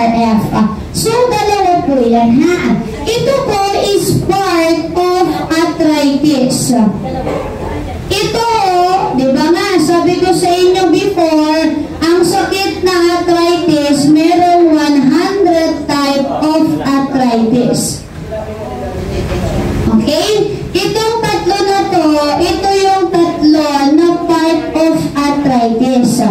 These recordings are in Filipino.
RF. So, dalawa po yan, ha? Ito po is part of arthritis. Ito, di ba nga, sabi ko sa inyo before, ang sakit na arthritis, merong 100 type of arthritis. Okay? Itong tatlo na to, ito yung tatlo na part of arthritis.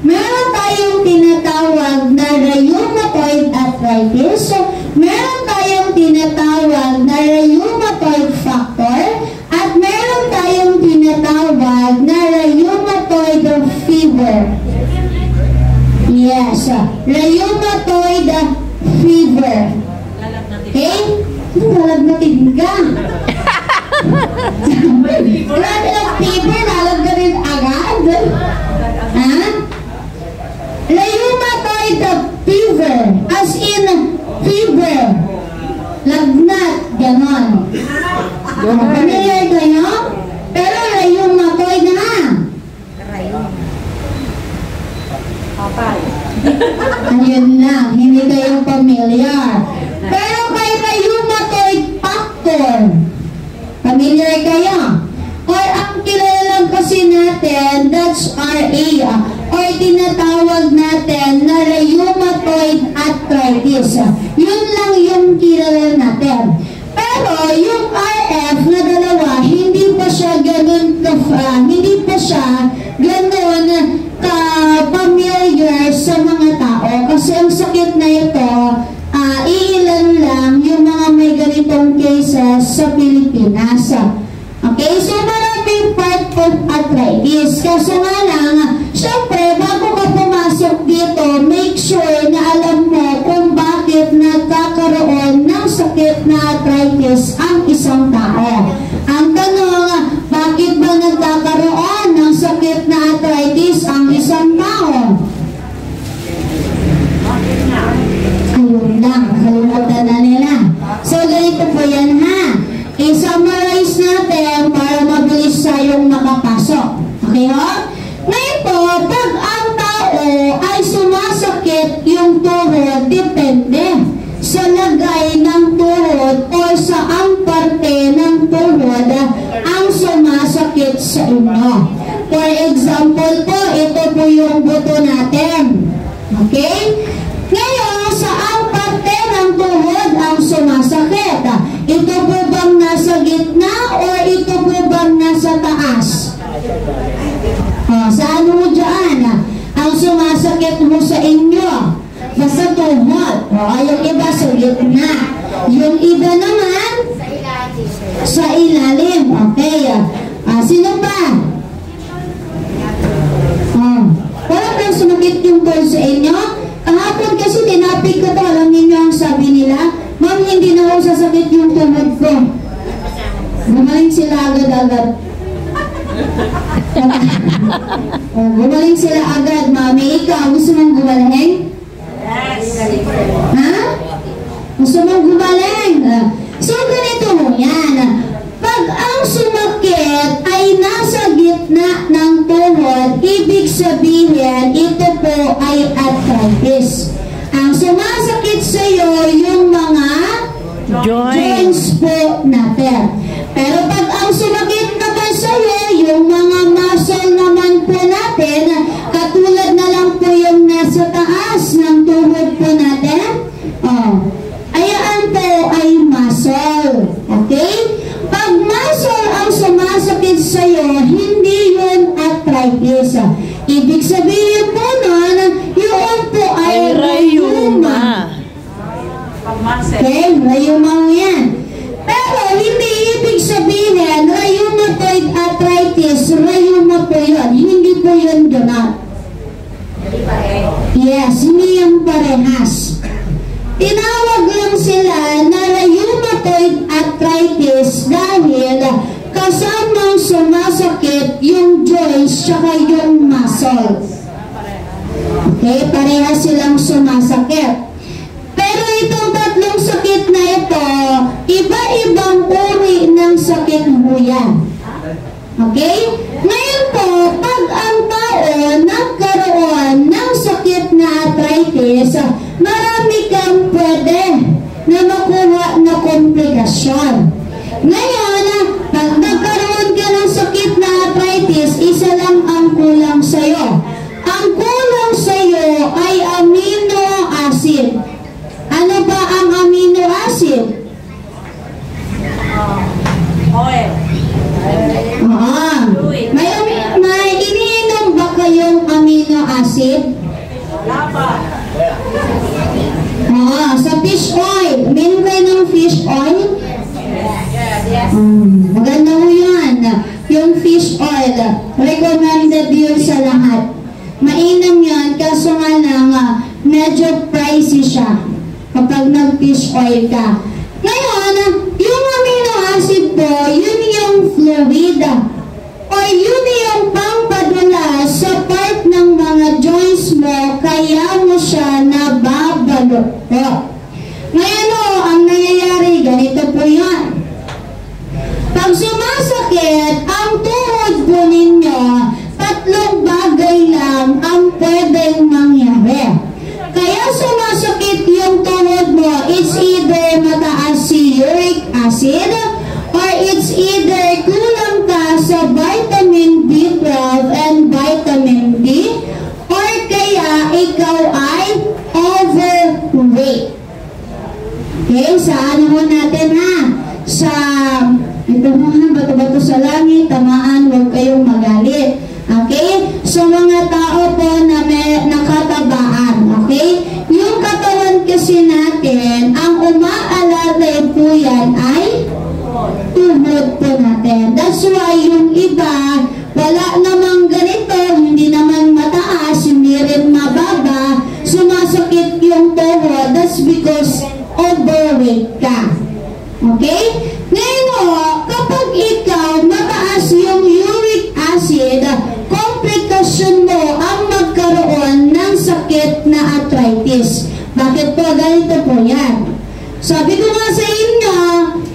Meron tayong tinatawag na rheumatoid arthritis. Meron tayong tinatawag na rheumatoid factor. At meron tayong tinatawag na rheumatoid fever. Yes, rheumatoid fever. Okay? Lalagnatin ka. Lalagnatin fever, lalagnatin agad. Ha? Rheumatoid fever, as in fever, lagnat, ganon. Familiar kayo? Pero rheumatoid na. Ayun lang, hindi kayo familiar. Pero kay rheumatoid factor, familiar kayo? Or ang kilala lang kasi natin, that's RA, or tinatawag natin na rheumatoid arthritis. Yun lang yung kilala natin. Pero yung RF na dalawa, hindi pa siya ganun ka-familiar sa mga tao. Kasi ang sakit na ito, iilan lang yung mga may ganitong cases sa Pilipinas. Okay, so maraming part of arthritis. Kaso nga lang, syempre, bago ka pumasok dito, make sure na alam mo kung bakit nagkakaroon ng sakit na arthritis ang isang tao. Ang tanong, bakit ba nagkakaroon ng sakit na arthritis ang isang tao? Ayun lang, nakalimutan na nila. So, ganito po yan, ha? I-summarize natin para mabilis tayong makapasok. Okay, ho? Ngayon po, pag ang tao ay sumasakit yung tuhod, depende sa lagay ng tuhod o sa ang parte ng tuhod ang sumasakit sa inyo. For example po, ito po yung buto natin. Okay? Ngayon, sa ang parte ng tuhod ang sumasakit. Ito po bang nasa gitna o ito po bang nasa taas? Saan mo dyan? Ang sumasakit mo sa inyo? Sa tuhod. Yung iba sa gitna. Yung iba naman sa ilalim. Okay. Sino pa? Wala bang sumakit yung tuhod sa inyo? Kahapon kasi tinapik ko to. Alam ninyo ang sabi nila? Ma'am, hindi na ako sasakit yung tuhod ko. Gumaling sila agad-agad. Gumaling sila agad, mami. Ikaw, gusto mong gumaling? Yes. Ha? Gusto mong gumaling? So, ganito mo yan. Pag ang sumakit ay nasa gitna ng tuhod, ibig sabihin, ito po ay arthritis. Ang sumasakit sa iyo, yung mga joints po natin. Pero pag ang sumakit naman sa iyo, yung mga muscle naman po natin, katulad na lang po yung nasa taas ng tuhod po natin, ayan po ay muscle. Okay? Pag muscle ang sumasakit sa iyo, hindi yun arthritis. Ibig sabihin po nun, yun po ay rheuma. Okay, rheuma yan. Pero hindi ibig sabihin, rheumatoid arthritis, rheuma po yun. Hindi po yun donut. Yes, hindi yung parehas. Tinawag lang sila na rheumatoid arthritis dahil kasamang sumasakit yung joints tsaka yung muscles. Okay, parehas silang sumasakit. Pero itong tatlong sakit na ito, iba-ibang uri ng sakit mo yan. Okay? Ngayon po, pag ang tao nagkaroon ng sakit na arthritis, marami kang pwede na makuha na komplikasyon. Ngayon, pag nagkaroon ka ng sakit na arthritis, isa lang ang kulang sa'yo. Ang kulang sa'yo ay amino acid. Ano ba ang amino acid? Oil. May iniinom ba kayong amino acid? Sa fish oil. Meron kayo ng fish oil? Maganda mo yan. Yung fish oil, recommended yun sa lahat. Mainam yan, kaso nga lang, medyo pricey siya kapag nag-fish oil ka. Ngayon, yung amino acid po, yun yung fluid or yun yung pangpadula sa part ng mga joints mo, kaya mo siya nababalot. Ngayon ang nangyayari, ganito po yan. Pag sumasakit ang tuhod po ninyo, tatlong bagay lang ang pwedeng mangyari. Kaya sumasakit yung tuhod mo, it's either mataas si uric acid or it's either kulang ka sa vitamin B12 and vitamin D or kaya ikaw ay overweight. Okay, saan mo natin ha? Sa ito mga bato-bato sa langit, tamaan, huwag kayong magalit. Okay? So mga tao po na may nakatabaan. Okay? Yung katawan kasi natin, ang umaalalay po yan ay tuhod po natin. That's why yung iba, wala namang ganito, hindi naman mataas, hindi rin mababa, sumasakit yung tuhod. That's because overweight ka. Okay? Ngayon, kapag ikaw mataas yung uric acid, komplikasyon mo ang magkaroon ng sakit na arthritis. Bakit po? Ganito po yan. Sabi ko nga sa inyo,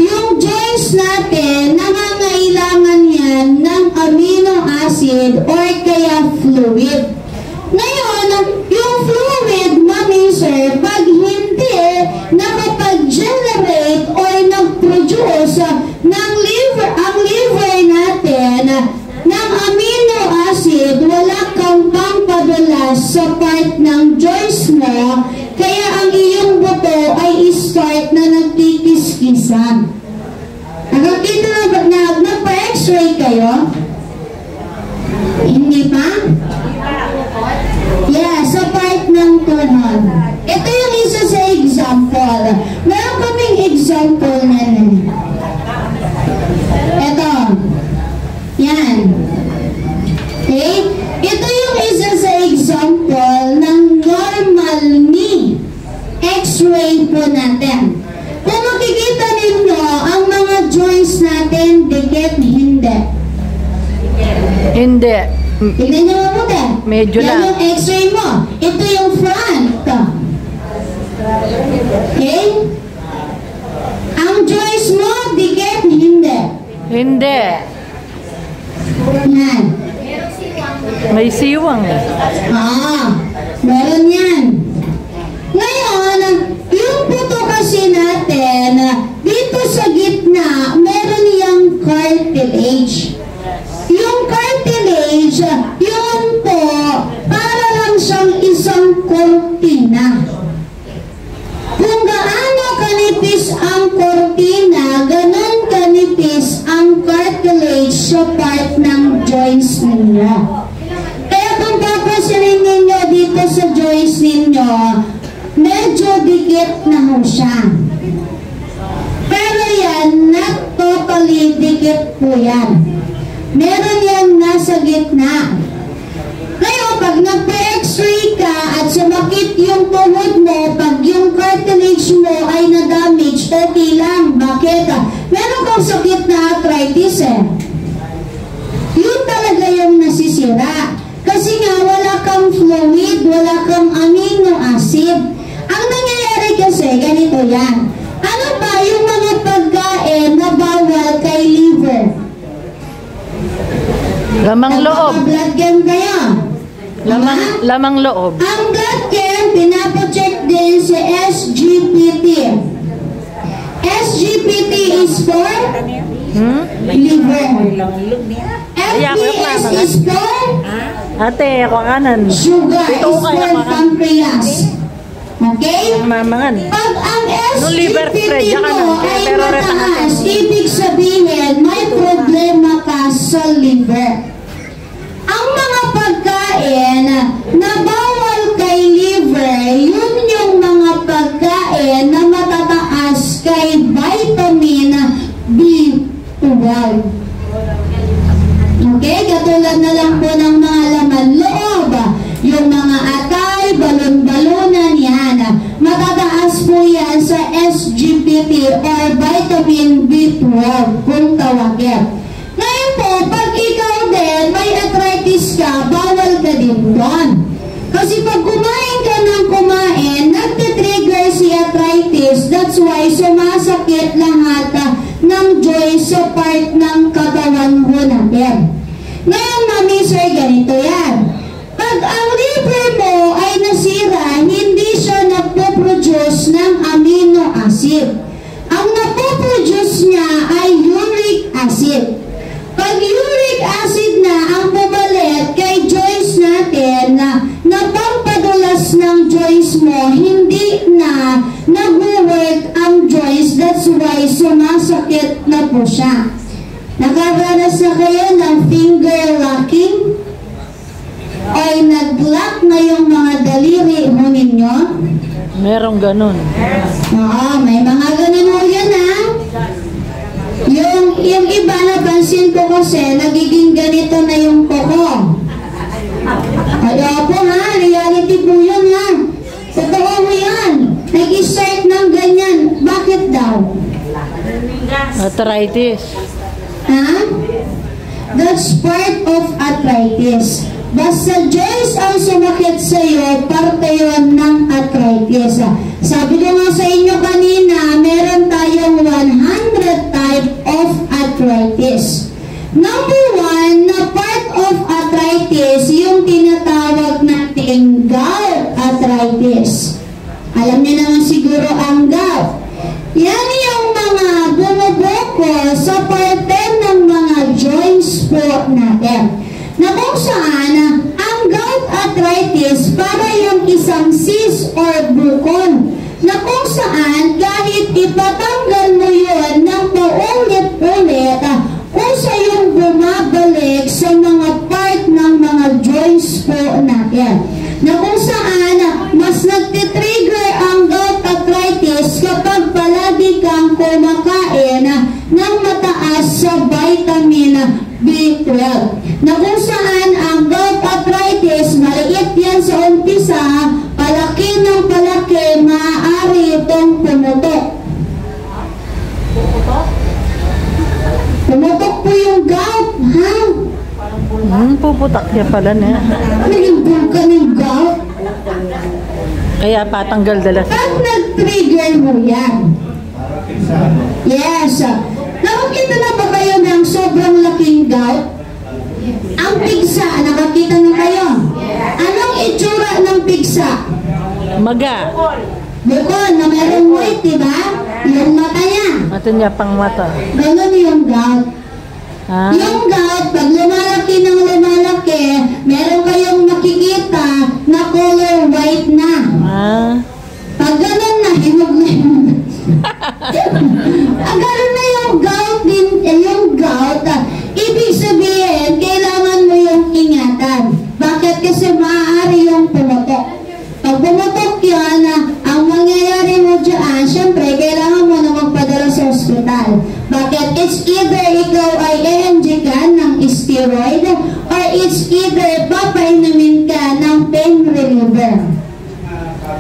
yung joints natin, nangangailangan yan ng amino acid or kaya fluid. Ngayon, yung fluid, mami sir, pag hindi nakapag-generate or nag-produce ng liver, ang liver natin ng amino acid, wala kang pangpadala sa part ng joints mo, kaya ang iyong buto ay start na nagkikis-kisan. Nakakita na nagpa-x-ray kayo? Hindi pa? Yeah, sa part ng tuhod. Ito yung isa sa example. Meron kaming example na ito. Yan. Okay? Ito yung isa sa example ng normal knee x-ray po natin. Kung makikita ninyo, ang mga joints natin, dikit, hindi. Hindi. Tignan nyo mabuti. Medyo yan lang. Yung x-ray mo. Ito yung front. Okay? Ang joints mo, dikit, hindi. Hindi. Yan. May siwang. Meron yan. Ngayon, yung puto kasi natin, dito sa gitna, meron yung cartilage. Yung cartilage, yun po, para lang siyang isang kortina. Kung gaano kanipis ang kortina, ganon kanipis ang cartilage sa part ng joints ninyo. Kaya kung papasarin ninyo dito sa joints ninyo, medyo dikit na ho siya. Pero yan, not totally dikit po yan. Meron yan nasa gitna. Ngayon, pag nagpa-x-ray ka at sumakit yung tuhod mo, pag yung cartilage mo ay na-damage, okay lang. Bakit? Meron kang sakit na arthritis Yun talaga yung nasisira. Kasi nga, wala kang fluid, wala kang amino acid. Ang nangyayari kasi, ganito yan. Ano ba yung mga pagkain na bawal kay liver? Lamang loob. Blood game kayo. Lamang loob. Ang blood chem, pinapacheck din si SGPT. SGPT is for liver. FBS is for Ate, ako kanan. sugar, is for pancreas. Okay? Mamangan. Pag ang liver spread, SGPT yan ka mo na. ay Pero reta mataas, ibig sabihin may problema ka sa liver. Ang mga pagkain na bawal kay liver, yun yung mga pagkain na matataas kay vitamin B12. Okay? Katulad na lang po ng mga laman loob, yung mga atay, balon-balonan, yan. Matataas po yan sa SGPT or vitamin B12 kung tawagin. Ngayon po, pag ikaw din may arthritis ka, bawal ka din doon. Kasi pag kumain ka ng kumain, nagtitrigger si arthritis. That's why sumasakit lahat ng joints sa part ng katawan mo natin. Ngayon, mami, sir, ganito yan. Pag ang liver mo ay nasira, hindi siya nagpo-produce ng amino acid. Ang napoproduce niya ay uric acid. Pag uric acid na ang bumalik kay joints natin na pampadulas ng joints mo, hindi na nag-work ang joints. That's why sumasakit na po siya. Nakaranas na kayo ng finger locking? Ay nag-lock na yung mga daliri mo ninyo? Merong ganun. Oo, may mga ganun mo yan ha. Yung iba napansin ko kasi nagiging ganito na yung koko. Kaya po ha, reality po yun ha. Totoo mo yan. Nag-start ng ganyan. Bakit daw? Arthritis. Ha? That's part of arthritis. Basta joints ang sumakit sa iyo, parte yun ng arthritis. Sabi ko nga sa inyo kanina, meron tayong 100 type of arthritis. Number 1, na part of arthritis, yung tinatawag nating gout arthritis. Alam niyo naman siguro ang gout. Yan yung mga bumuboko sa parte ng mga joints po natin. Na kung saan, ang gout arthritis para yung isang cyst or bukon. Na kung saan, kahit ipatanggal mo yun ng paulit-ulit, kusa yung bumabalik sa mga part ng mga joints po natin. Na kung saan, mas nagtitrigger ang gout arthritis kapag palagi kang kumakain ng mataas sa vitamin B12. Na kung saan ang gout arthritis, maliit yan sa umpisa, palaki ng palaki, maaari itong pumutok. Pumutok po yung gout, ha? Puputak niya pala na. Nalimbong ka ng gout? Kaya patanggal dalas. Pag nag-trigger mo yan. Yes. Nakakita na ba kayo ng sobrang laking gout? Ang pigsa, nakakita na kayo? Anong itsura ng pigsa? Maga. Bukon na merong white, diba? Yung mata niya. Mata niya pang mata. Ganun yung gout. Ha? Yung gout, pag lumalaki ng lumalaki, meron kayong makikita na color white na. Ah. Pag ganun na, hinog na yun. Ganun na yung gout din, yung gout, ibig sabihin, kailangan mo yung ingatan. Bakit? Kasi maaari yung pumutok. Pag pumutok yan, ang mangyayari mo dyan, syempre, kailangan mo na magpadala sa ospital. Bakit? It's either ikaw ay i-inject ka ng steroid or it's either papainumin ka ng pain reliever.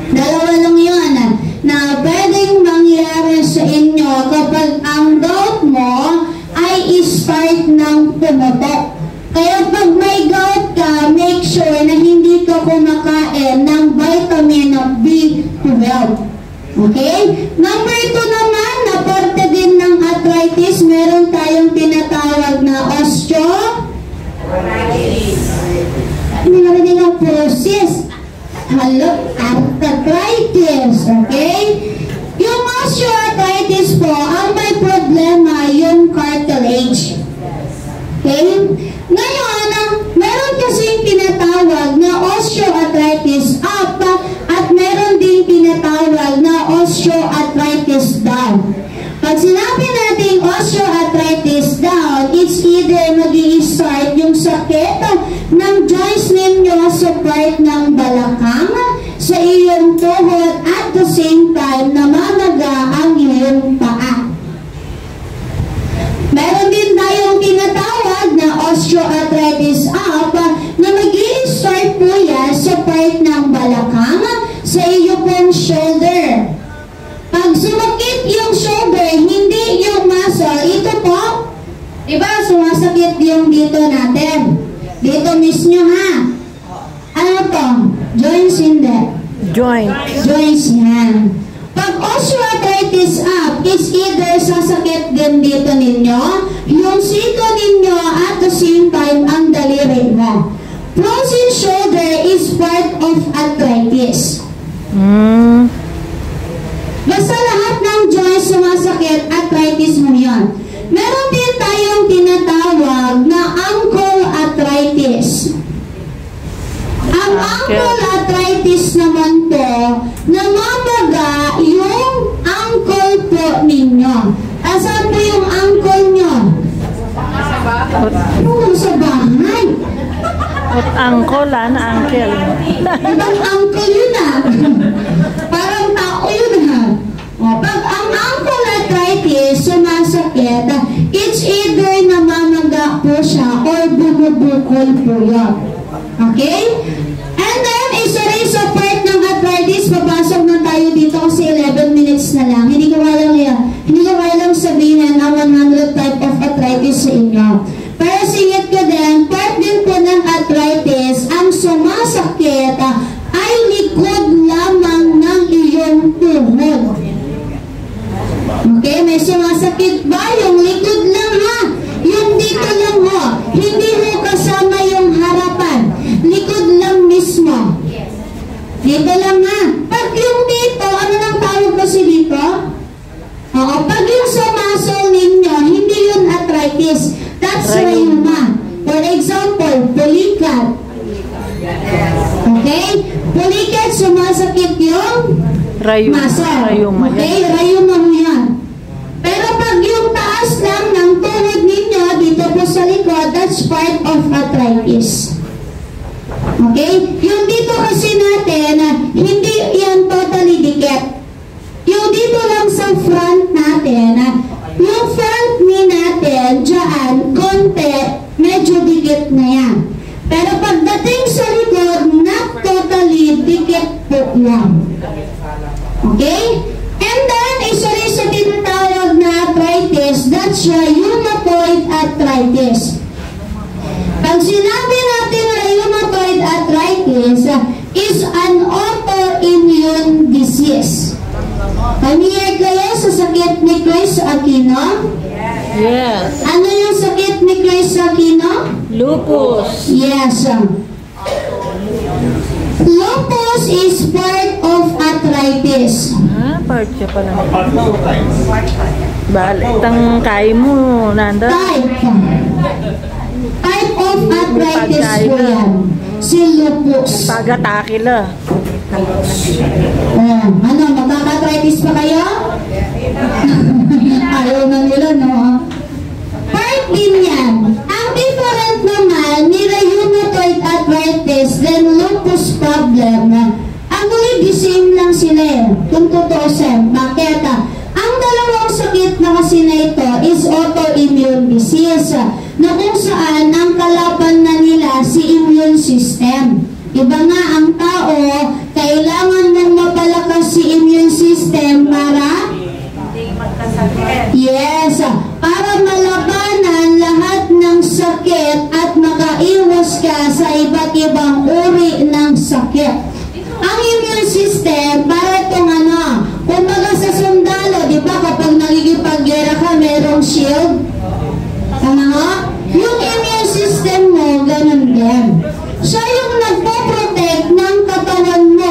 Dalawa lang yun na pwedeng mangyari sa inyo kapag ang gout mo ay start ng pumutok. Kaya pag may gout ka, make sure na hindi ka kumakain ng vitamin B12. Okay? Number 2 naman, na parte din ng arthritis, meron tayong tinatawag na osteoarthritis. Hindi narinig po. arthritis, okay? Yung osteoarthritis po, ang may problema yung cartilage. Okay? Ngayon, meron kasing tinatawag na osteoarthritis up at meron din tinatawag na osteoarthritis down. Pag sinabi natin osteoarthritis down, it's either mag-i-start yung sakit ng joints ninyo sa part ng balakang, sa iyong tuhod, at the same time, namamaga ang iyong paa. Meron din tayong tinatawag na osteoarthritis up na mag-i-start po yan sa part ng balakang, sa iyong pong shoulder. Pag sumakit yung shoulder, hindi yung muscle, ito po, diba, sumasakit yung dito natin. Dito mismo ha. Ano to? Joints, hindi. Joints yan. Pag osteoarthritis up, is either sasakit din dito ninyo, yung siko ninyo, at the same time, ang daliri mo. Frozen shoulder is part of arthritis. Basta lahat ng joints sumasakit, arthritis mo yan. Meron din tayong tinatawag na ankle arthritis. Ang ankle arthritis naman po, namamaga yung ankle po ninyo. Asan po yung ankle nyo? Sa bahay. At ankle, uncle. Ibang ankle yun Parang tao yun Pag ang ankle arthritis sumasakit, it's either namamaga po siya or bumubukol po yun. Okay? And then, isa rin sa part ng arthritis, papasok na tayo dito kasi 11 minutes na lang. Hindi ko kailang sabihin ang 100 type of arthritis sa inyo. Pero singit ko din, part din po ng arthritis, ang sumasakit ay likod lamang ng iyong tuhod. Okay, may sumasakit ba? Yung likod lang yung dito lang hindi mo kasama yung harapan. Likod lang mismo. Dito lang Pag yung dito, ano nang tawag kasi dito? Oo, pag yung sa muscle ninyo, hindi yun arthritis. That's rheuma. For example, pulikat. Okay? Pulikat, sumasakit yung muscle. Okay? Rheuma mo yan. Pero pag yung taas lang ng tuhod ninyo, dito po sa likod, that's part of arthritis. Okay? Yung dito kasi natin, hindi yan totally dikit. Yung dito lang sa front natin, yung front ni natin, dyan, konti, medyo dikit na yan. Pero pagdating sa likod, not totally dikit po lang. Okay? And then, isa rin sa tinatawag na arthritis, that's rheumatoid arthritis. Pag sinabi natin rheumatoid arthritis, is an autoimmune disease. Familiar kayo sa sakit ni Chris Aquino? Yes. Ano yung sakit ni Chris Aquino? Lupus. Yes. Lupus is part of arthritis. Part siya pala. Itang kaya mo, Nanda. Type of arthritis po yan. Si lupus. Pag-atake la. Ano, magkaka-arthritis pa kayo? Ayaw na nila, no? Part din yan. Ang different naman ni rheumatoid arthritis then lupus problem, actually the same lang sila kung tutusin. Bakit? Ang dalawang sakit na kasi na ito is autoimmune disease na kung saan ang kalaban na nila si immune system. Iba nga ang tao, kailangan mong mapalakas si immune system para yes, para malabanan lahat ng sakit at makaiwas ka sa iba't ibang uri ng sakit. Ang immune system, para itong kumbaga sa sundalo, di ba kapag nagigipag-gera ka, merong shield? Yung system mo, ganun din. Siya yung nagpo-protect ng katawan mo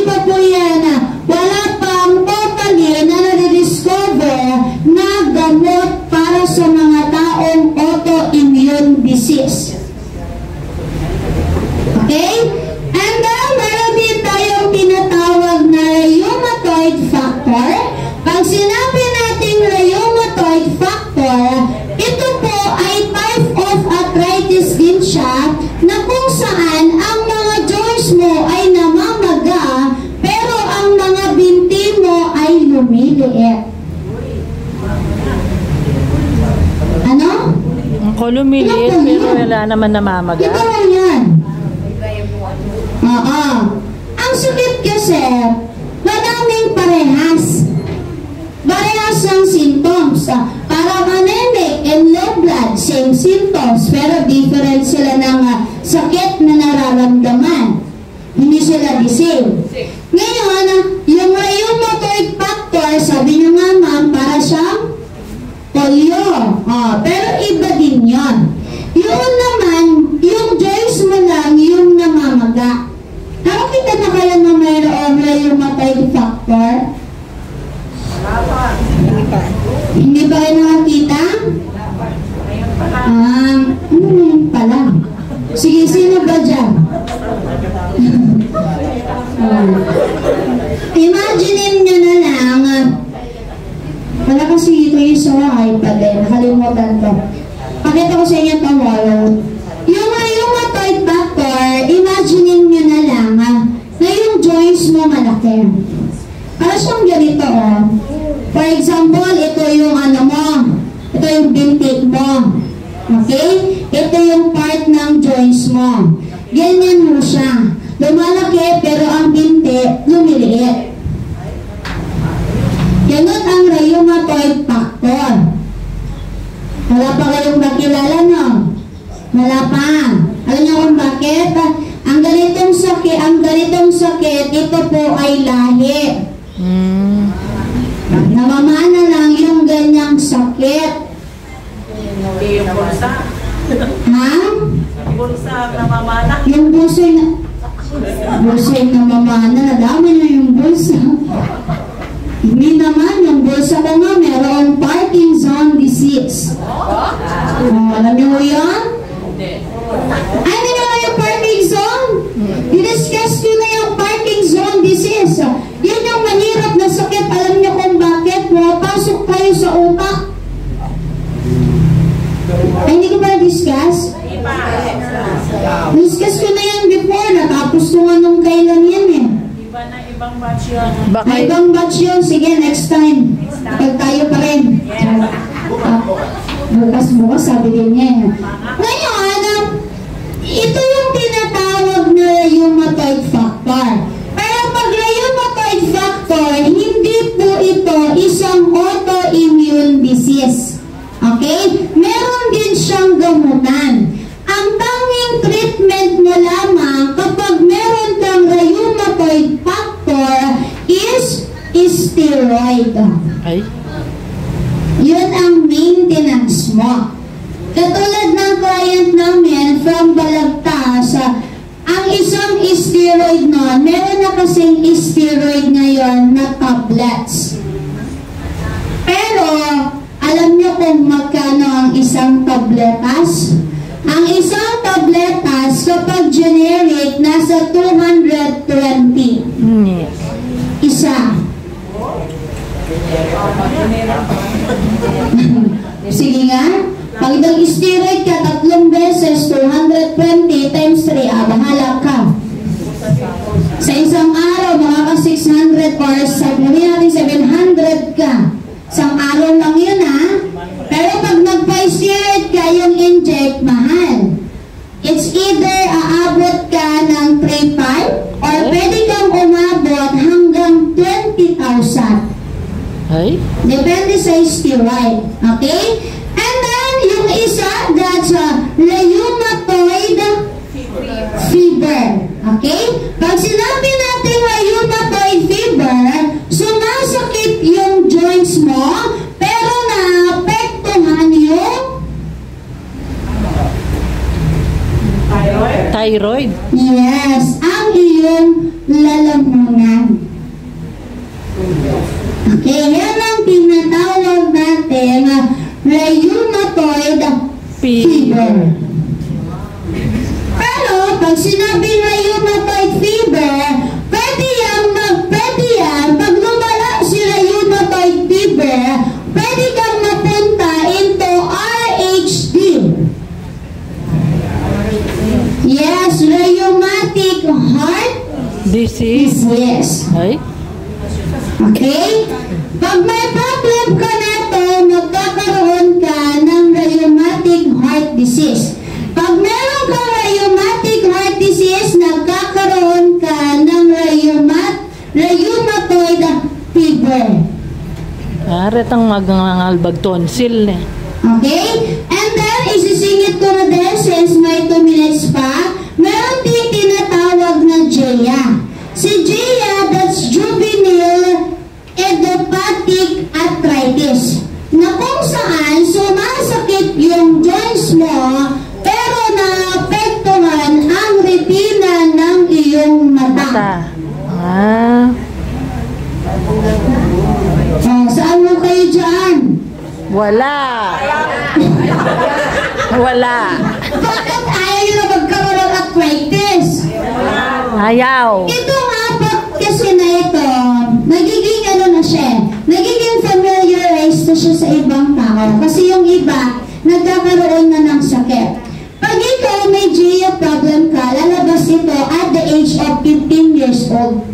pa po yan, wala pang totally na na-discover na gamot para sa mga taong autoimmune disease. Okay? And then, meron din tayong tinatawag na rheumatoid factor. Pag sinabi natin rheumatoid factor, ito po ay type of arthritis din siya na kung saan ang mga joints mo ay namamaga pero ang mga binti mo ay lumiliit. Ano? Ang lumiliit pero wala naman namamaga. Ito lang yan. Oo. Ang sakit kasi, madaming parehas. Parehas ang symptoms. Parang anemic and low blood, same symptoms, pero different sila ng sakit na nararamdaman. Hindi sila the same. Ngayon, yung rheumatoid factor, sabi nyo nga ma'am, para siyang polio. Pero iba din yon. Yun naman, yung joints mo lang, yung namamaga. Nakakita na kayo na mayroong rheumatoid factor? Hindi ba kayo nakakita? Ano yun pala? Sige, sino ba dyan? Imagine nyo na lang, wala kasi ito yung sa iPad eh, nakalimutan ko. Pakita ko sa inyo ito, yung rheumatoid factor, imagine nyo na lang na yung joints mo malaki. Para siyang ganito, For example, ito yung ano mo, ito yung bintik mo. Okay? Ito yung part ng joints mo. Ganyan mo siya. Lumalaki pero ang binti lumiliit. Ganun ang rheumatoid factor. Wala pa kayong nakilala, no? Wala pa. Alam niyo kung bakit? Ang ganitong sakit, ito po ay lahi. Namamana lang yung ganyang sakit. Yung bulsa. Ha? Bulsa namamana. Yung bulsa yung namamana. Nadami na yung bulsa. Hindi naman, yung bulsa ko nga merong Parkinson disease. Alam niyo yan? Ay, hindi naman yung Parkinson. I-discuss ko na yung Parkinson disease. Yan yung mahirap na sakit. Alam niyo kung bakit? Pasok kayo sa utak. Ay, hindi ko ba discuss? Discuss ko na yan before. Natapos ko nga nung kailan yan eh. Iba na ibang batch yun. Ay, ibang batch yun. Sige, next time. Pag tayo pa rin. Bukas, sabi din niya. Ngayon, ito yung tinatawag na rheumatoid factor. Pero pag rheumatoid factor, hindi po ito isang autoimmune disease. Okay? Meron din siyang gamutan. Ang tanging treatment mo lamang kapag meron kang rheumatoid factor is steroid. Ay? Yun ang maintenance mo. Katulad ng client namin from Balagtas, ang isang steroid nun, meron na kasing steroid ngayon na tablets. Pero, alam nyo kung magkano ang isang tabletas? Ang isang tabletas, kapag generic, nasa 220. Yes. Isa. Sige nga. Pag nag-steroid ka 3 beses, 220 times 3, bahala ka. Sa isang araw, makaka-600 or sabihin natin 700 ka. Isang araw lang yun, ha? Pero pag nag-steroid ka, yung inject, mahal. It's either aabot ka ng 3,500 or pwede kang umabot hanggang 20,000. Ay? Depende sa steroid. Okay? And then, yung isa, that's rheumatoid fever. Okay? Pag sinabi natin rheumatoid fever, sumasakit yung joints mo, pero naapektuhan yung Thyroid? yes, ang iyong lalamunan. Okay? Pag may problem ka na to, magkakaroon ka ng rheumatic heart disease. Pag meron ka rheumatic heart disease, nagkakaroon ka ng rheumatoid fever. Aret ang magangalbag tonsil eh. Okay? And then, isisingit ko na din, since may 2 minutes pa, meron din tinatawag na GEA. Si GEA, that's juvenile idiopathic arthritis. Na kung saan, sumasakit yung joints mo, pero naapektuhan ang retina ng iyong mata. Ah, Saan mo kayo dyan? wala. Wala. Bakit ayaw nyo na magkaroon ng arthritis? Ayaw. Ito nga po kasi na ito, nagiging ano na siya, nagiging familiarized na siya sa ibang tao. Kasi yung iba, nagkakaroon na ng sakit. Pag ikaw may GEA problem ka, lalabas ito at the age of 15 years old.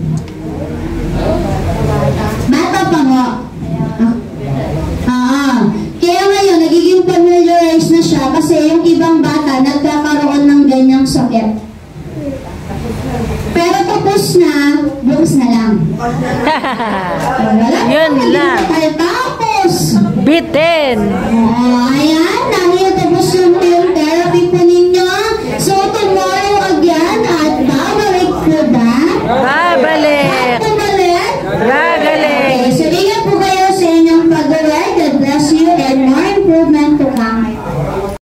Bata pa nga. Kaya ngayon, nagiging familiarized na siya kasi yung ibang bata nagkakaroon ng ganyang sakit. Pero tapos na, bukas na lang. Wala Yun na, lang. hindi tayo tapos. Bitin. Ayan, dahil tapos yung film